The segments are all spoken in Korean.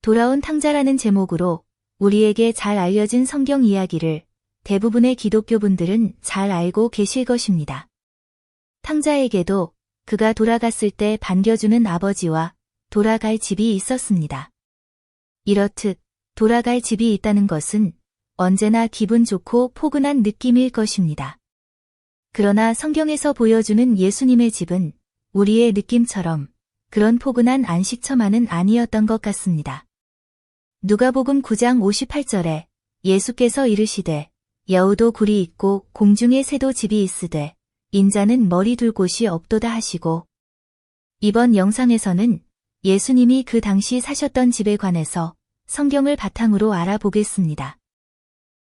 돌아온 탕자라는 제목으로 우리에게 잘 알려진 성경 이야기를 대부분의 기독교분들은 잘 알고 계실 것입니다. 탕자에게도 그가 돌아갔을 때 반겨주는 아버지와 돌아갈 집이 있었습니다. 이렇듯 돌아갈 집이 있다는 것은 언제나 기분 좋고 포근한 느낌일 것입니다. 그러나 성경에서 보여주는 예수님의 집은 우리의 느낌처럼 그런 포근한 안식처만은 아니었던 것 같습니다. 누가복음 9장 58절에 예수께서 이르시되 여우도 굴이 있고 공중에 새도 집이 있으되 인자는 머리 둘 곳이 없도다 하시고, 이번 영상에서는 예수님이 그 당시 사셨던 집에 관해서 성경을 바탕으로 알아보겠습니다.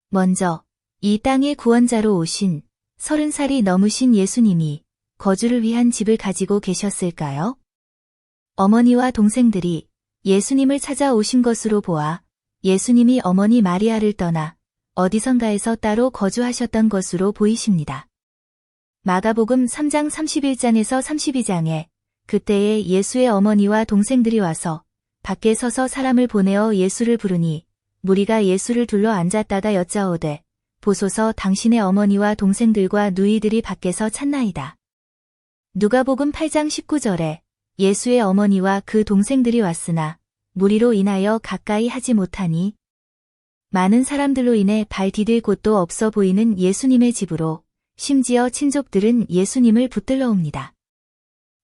먼저 이 땅의 구원자로 오신 30살이 넘으신 예수님이 거주를 위한 집을 가지고 계셨을까요? 어머니와 동생들이 예수님을 찾아오신 것으로 보아 예수님이 어머니 마리아를 떠나 어디선가에서 따로 거주하셨던 것으로 보이십니다. 마가복음 3장 31장에서 32장에 그때에 예수의 어머니와 동생들이 와서 밖에 서서 사람을 보내어 예수를 부르니 무리가 예수를 둘러 앉았다가 여짜오되 보소서 당신의 어머니와 동생들과 누이들이 밖에서 찾나이다. 누가복음 8장 19절에 예수의 어머니와 그 동생들이 왔으나 무리로 인하여 가까이 하지 못하니, 많은 사람들로 인해 발 디딜 곳도 없어 보이는 예수님의 집으로 심지어 친족들은 예수님을 붙들러 옵니다.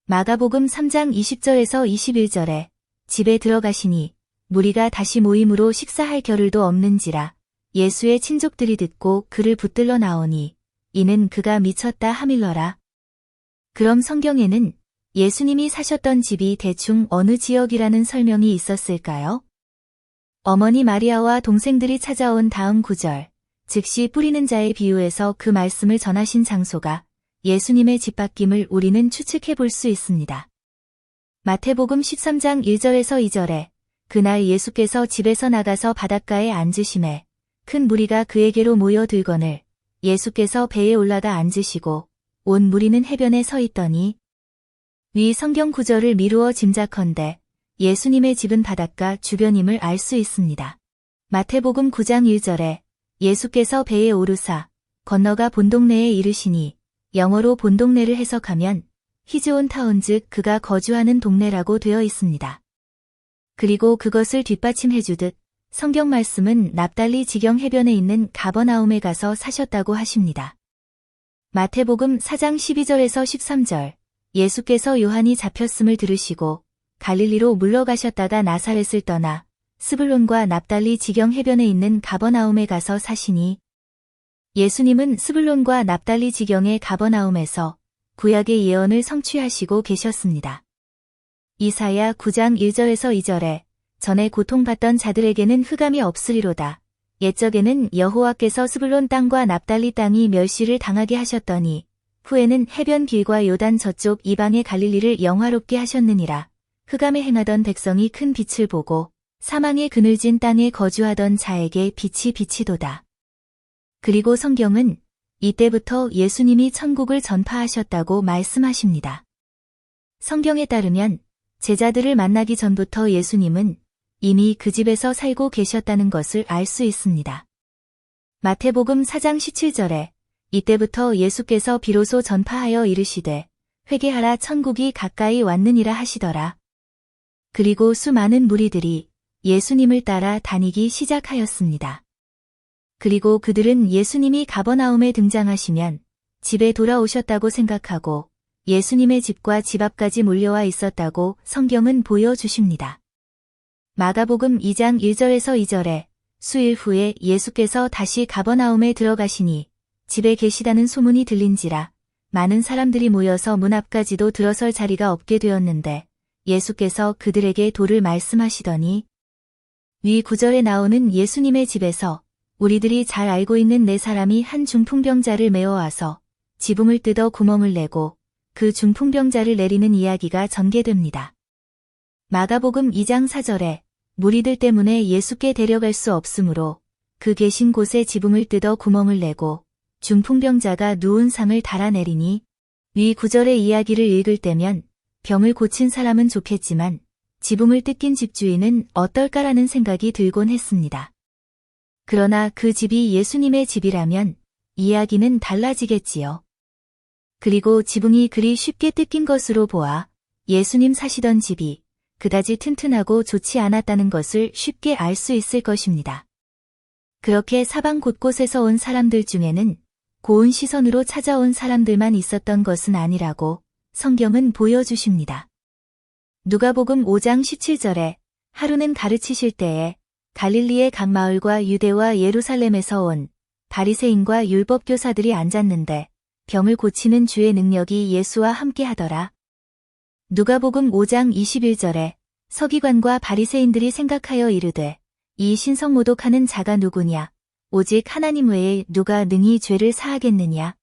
마가복음 3장 20절에서 21절에 집에 들어가시니 무리가 다시 모임으로 식사할 겨를도 없는지라 예수의 친족들이 듣고 그를 붙들러 나오니 이는 그가 미쳤다 하밀러라. 그럼 성경에는 예수님이 사셨던 집이 대충 어느 지역이라는 설명이 있었을까요? 어머니 마리아와 동생들이 찾아온 다음 구절, 즉시 뿌리는 자의 비유에서 그 말씀을 전하신 장소가 예수님의 집 밖임을 우리는 추측해 볼 수 있습니다. 마태복음 13장 1절에서 2절에 그날 예수께서 집에서 나가서 바닷가에 앉으심에 큰 무리가 그에게로 모여들거늘 예수께서 배에 올라가 앉으시고 온 무리는 해변에 서 있더니, 위 성경 구절을 미루어 짐작컨대 예수님의 집은 바닷가 주변임을 알 수 있습니다. 마태복음 9장 1절에 예수께서 배에 오르사 건너가 본동네에 이르시니, 영어로 본동네를 해석하면 히즈온 타운 즉 그가 거주하는 동네라고 되어 있습니다. 그리고 그것을 뒷받침해주듯 성경 말씀은 납달리 지경 해변에 있는 가버나움에 가서 사셨다고 하십니다. 마태복음 4장 12절에서 13절, 예수께서 요한이 잡혔음을 들으시고 갈릴리로 물러가셨다가 나사렛을 떠나 스불론과 납달리 지경 해변에 있는 가버나움에 가서 사시니, 예수님은 스불론과 납달리 지경의 가버나움에서 구약의 예언을 성취하시고 계셨습니다. 이사야 9장 1절에서 2절에 전에 고통받던 자들에게는 흑암이 없으리로다. 옛적에는 여호와께서 스불론 땅과 납달리 땅이 멸시를 당하게 하셨더니 후에는 해변 길과 요단 저쪽 이방의 갈릴리를 영화롭게 하셨느니라. 흑암에 행하던 백성이 큰 빛을 보고 사망의 그늘진 땅에 거주하던 자에게 빛이 비치도다. 그리고 성경은 이때부터 예수님이 천국을 전파하셨다고 말씀하십니다. 성경에 따르면 제자들을 만나기 전부터 예수님은 이미 그 집에서 살고 계셨다는 것을 알 수 있습니다. 마태복음 4장 17절에 이때부터 예수께서 비로소 전파하여 이르시되 회개하라 천국이 가까이 왔느니라 하시더라. 그리고 수많은 무리들이 예수님을 따라 다니기 시작하였습니다. 그리고 그들은 예수님이 가버나움에 등장하시면 집에 돌아오셨다고 생각하고 예수님의 집과 집 앞까지 몰려와 있었다고 성경은 보여주십니다. 마가복음 2장 1절에서 2절에 수일 후에 예수께서 다시 가버나움에 들어가시니 집에 계시다는 소문이 들린지라 많은 사람들이 모여서 문 앞까지도 들어설 자리가 없게 되었는데 예수께서 그들에게 도를 말씀하시더니, 위 구절에 나오는 예수님의 집에서 우리들이 잘 알고 있는 네 사람이 한 중풍병자를 메어와서 지붕을 뜯어 구멍을 내고 그 중풍병자를 내리는 이야기가 전개됩니다. 마가복음 2장 4절에 무리들 때문에 예수께 데려갈 수 없으므로 그 계신 곳에 지붕을 뜯어 구멍을 내고 중풍병자가 누운 상을 달아내리니, 위 구절의 이야기를 읽을 때면 병을 고친 사람은 좋겠지만 지붕을 뜯긴 집주인은 어떨까라는 생각이 들곤 했습니다. 그러나 그 집이 예수님의 집이라면 이야기는 달라지겠지요. 그리고 지붕이 그리 쉽게 뜯긴 것으로 보아 예수님 사시던 집이 그다지 튼튼하고 좋지 않았다는 것을 쉽게 알 수 있을 것입니다. 그렇게 사방 곳곳에서 온 사람들 중에는 고운 시선으로 찾아온 사람들만 있었던 것은 아니라고 성경은 보여주십니다. 누가복음 5장 17절에 하루는 가르치실 때에 갈릴리의 각 마을과 유대와 예루살렘에서 온 바리새인과 율법교사들이 앉았는데 병을 고치는 주의 능력이 예수와 함께 하더라. 누가복음 5장 21절에 서기관과 바리새인들이 생각하여 이르되 이 신성모독하는 자가 누구냐? 오직 하나님 외에 누가 능히 죄를 사하겠느냐?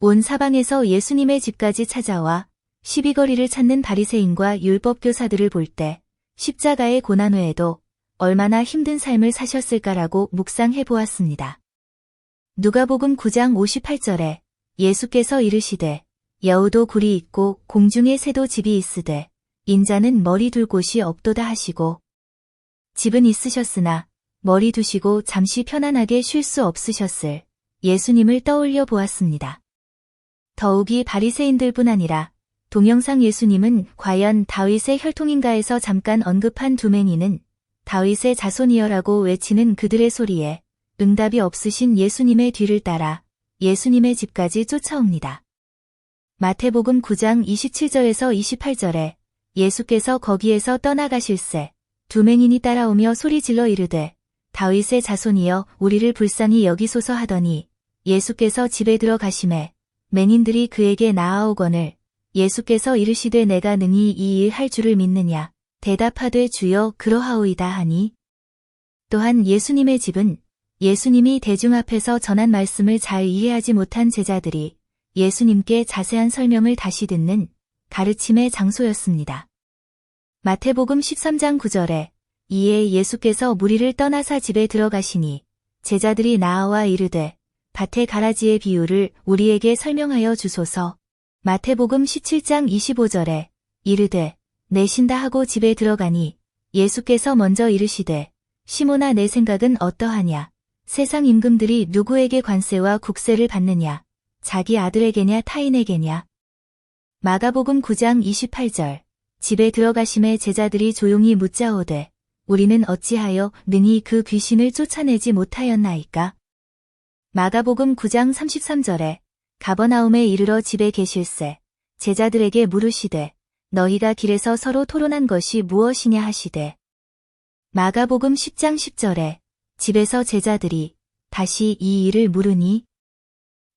온 사방에서 예수님의 집까지 찾아와 시비거리를 찾는 바리새인과 율법교사들을 볼 때 십자가의 고난 외에도 얼마나 힘든 삶을 사셨을까라고 묵상해 보았습니다. 누가복음 9장 58절에 예수께서 이르시되 여우도 굴이 있고 공중에 새도 집이 있으되 인자는 머리 둘 곳이 없도다 하시고 집은 있으셨으나 머리 두시고 잠시 편안하게 쉴 수 없으셨을 예수님을 떠올려 보았습니다. 더욱이 바리새인들뿐 아니라 동영상 예수님은 과연 다윗의 혈통인가에서 잠깐 언급한 두 맹인은 다윗의 자손이여라고 외치는 그들의 소리에 응답이 없으신 예수님의 뒤를 따라 예수님의 집까지 쫓아옵니다. 마태복음 9장 27절에서 28절에 예수께서 거기에서 떠나가실새 두 맹인이 따라오며 소리질러 이르되 다윗의 자손이여 우리를 불쌍히 여기소서 하더니 예수께서 집에 들어가심에 맹인들이 그에게 나아오거늘 예수께서 이르시되 내가 능히 이 일 할 줄을 믿느냐 대답하되 주여 그러하오이다 하니 또한 예수님의 집은 예수님이 대중 앞에서 전한 말씀을 잘 이해하지 못한 제자들이 예수님께 자세한 설명을 다시 듣는 가르침의 장소였습니다. 마태복음 13장 9절에 이에 예수께서 무리를 떠나사 집에 들어가시니 제자들이 나아와 이르되 밭의 가라지의 비유를 우리에게 설명하여 주소서. 마태복음 17장 25절에 이르되 내신다 하고 집에 들어가니 예수께서 먼저 이르시되 시몬아 내 생각은 어떠하냐? 세상 임금들이 누구에게 관세와 국세를 받느냐? 자기 아들에게냐 타인에게냐? 마가복음 9장 28절 집에 들어가심에 제자들이 조용히 묻자오되 우리는 어찌하여 능히 그 귀신을 쫓아내지 못하였나이까? 마가복음 9장 33절에 가버나움에 이르러 집에 계실새 제자들에게 물으시되 너희가 길에서 서로 토론한 것이 무엇이냐 하시되 마가복음 10장 10절에 집에서 제자들이 다시 이 일을 물으니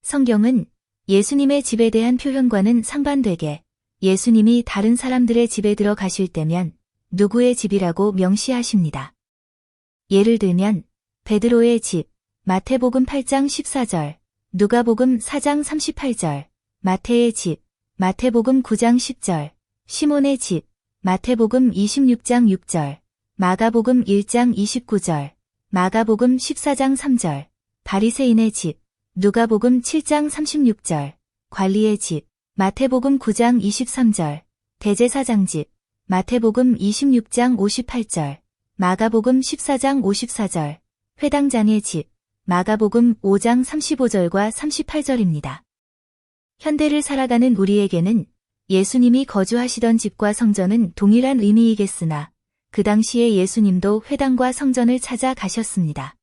성경은 예수님의 집에 대한 표현과는 상반되게 예수님이 다른 사람들의 집에 들어가실 때면 누구의 집이라고 명시하십니다. 예를 들면 베드로의 집, 마태복음 8장 14절, 누가복음 4장 38절, 마태의 집, 마태복음 9장 10절, 시몬의 집, 마태복음 26장 6절, 마가복음 1장 29절, 마가복음 14장 3절, 바리새인의 집, 누가복음 7장 36절, 관리의 집, 마태복음 9장 23절, 대제사장 집, 마태복음 26장 58절, 마가복음 14장 54절, 회당장의 집, 마가복음 5장 35절과 38절입니다. 현대를 살아가는 우리에게는 예수님이 거주하시던 집과 성전은 동일한 의미이겠으나 그 당시에 예수님도 회당과 성전을 찾아 가셨습니다.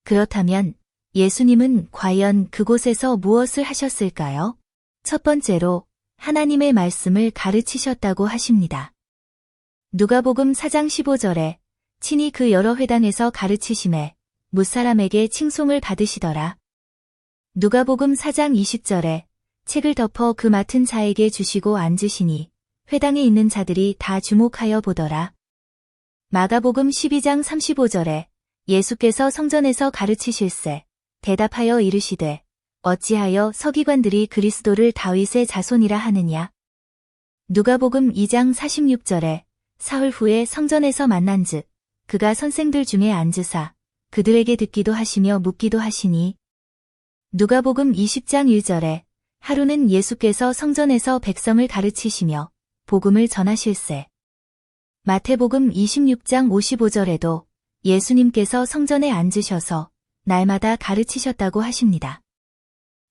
그렇다면 예수님은 과연 그곳에서 무엇을 하셨을까요? 첫 번째로 하나님의 말씀을 가르치셨다고 하십니다. 누가복음 4장 15절에 친히 그 여러 회당에서 가르치심에 뭇사람에게 칭송을 받으시더라. 누가복음 4장 20절에 책을 덮어 그 맡은 자에게 주시고 앉으시니 회당에 있는 자들이 다 주목하여 보더라. 마가복음 12장 35절에 예수께서 성전에서 가르치실새 대답하여 이르시되 어찌하여 서기관들이 그리스도를 다윗의 자손이라 하느냐. 누가복음 2장 46절에 사흘 후에 성전에서 만난즉 그가 선생들 중에 앉으사 그들에게 듣기도 하시며 묻기도 하시니. 누가복음 20장 1절에 하루는 예수께서 성전에서 백성을 가르치시며 복음을 전하실새 마태복음 26장 55절에도 예수님께서 성전에 앉으셔서 날마다 가르치셨다고 하십니다.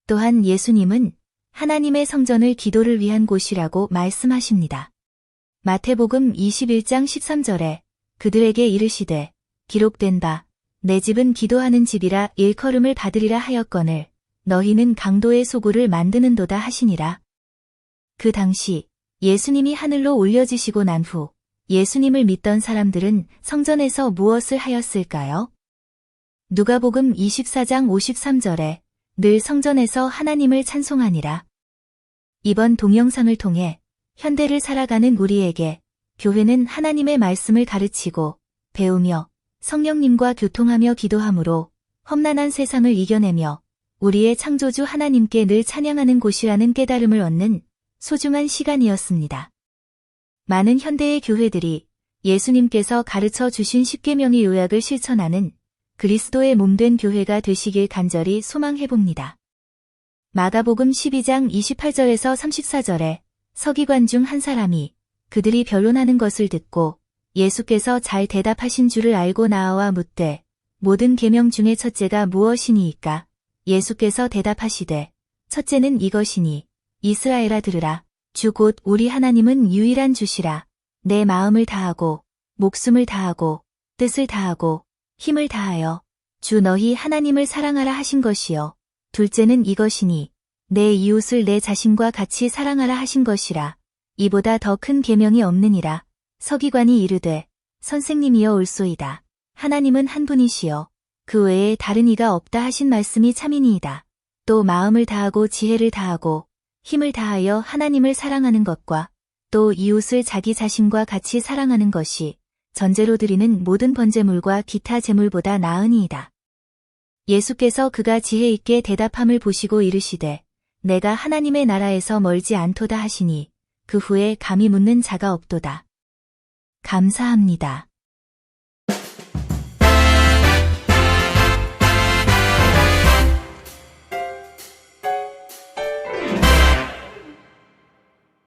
또한 예수님은 하나님의 성전을 기도를 위한 곳이라고 말씀하십니다. 마태복음 21장 13절에 그들에게 이르시되 기록된 바 내 집은 기도하는 집이라 일컬음을 받으리라 하였거늘 너희는 강도의 소굴을 만드는도다 하시니라. 그 당시 예수님이 하늘로 올려지시고 난 후 예수님을 믿던 사람들은 성전에서 무엇을 하였을까요? 누가복음 24장 53절에 늘 성전에서 하나님을 찬송하니라. 이번 동영상을 통해 현대를 살아가는 우리에게 교회는 하나님의 말씀을 가르치고 배우며 성령님과 교통하며 기도함으로 험난한 세상을 이겨내며 우리의 창조주 하나님께 늘 찬양하는 곳이라는 깨달음을 얻는 소중한 시간이었습니다. 많은 현대의 교회들이 예수님께서 가르쳐 주신 십계명의 요약을 실천하는 그리스도의 몸된 교회가 되시길 간절히 소망해봅니다. 마가복음 12장 28절에서 34절에 서기관 중 한 사람이 그들이 변론하는 것을 듣고 예수께서 잘 대답하신 줄을 알고 나와 묻되 모든 계명 중에 첫째가 무엇이니이까? 예수께서 대답하시되 첫째는 이것이니 이스라엘아 들으라. 주 곧 우리 하나님은 유일한 주시라. 내 마음을 다하고 목숨을 다하고 뜻을 다하고 힘을 다하여 주 너희 하나님을 사랑하라 하신 것이요. 둘째는 이것이니 내 이웃을 내 자신과 같이 사랑하라 하신 것이라. 이보다 더 큰 계명이 없느니라. 서기관이 이르되 선생님이여 옳소이다. 하나님은 한 분이시여 그 외에 다른 이가 없다 하신 말씀이 참이니이다. 또 마음을 다하고 지혜를 다하고 힘을 다하여 하나님을 사랑하는 것과 또 이웃을 자기 자신과 같이 사랑하는 것이 전제로 드리는 모든 번제물과 기타 제물보다 나으니이다. 예수께서 그가 지혜 있게 대답함을 보시고 이르시되 내가 하나님의 나라에서 멀지 않도다 하시니 그 후에 감히 묻는 자가 없도다. 감사합니다.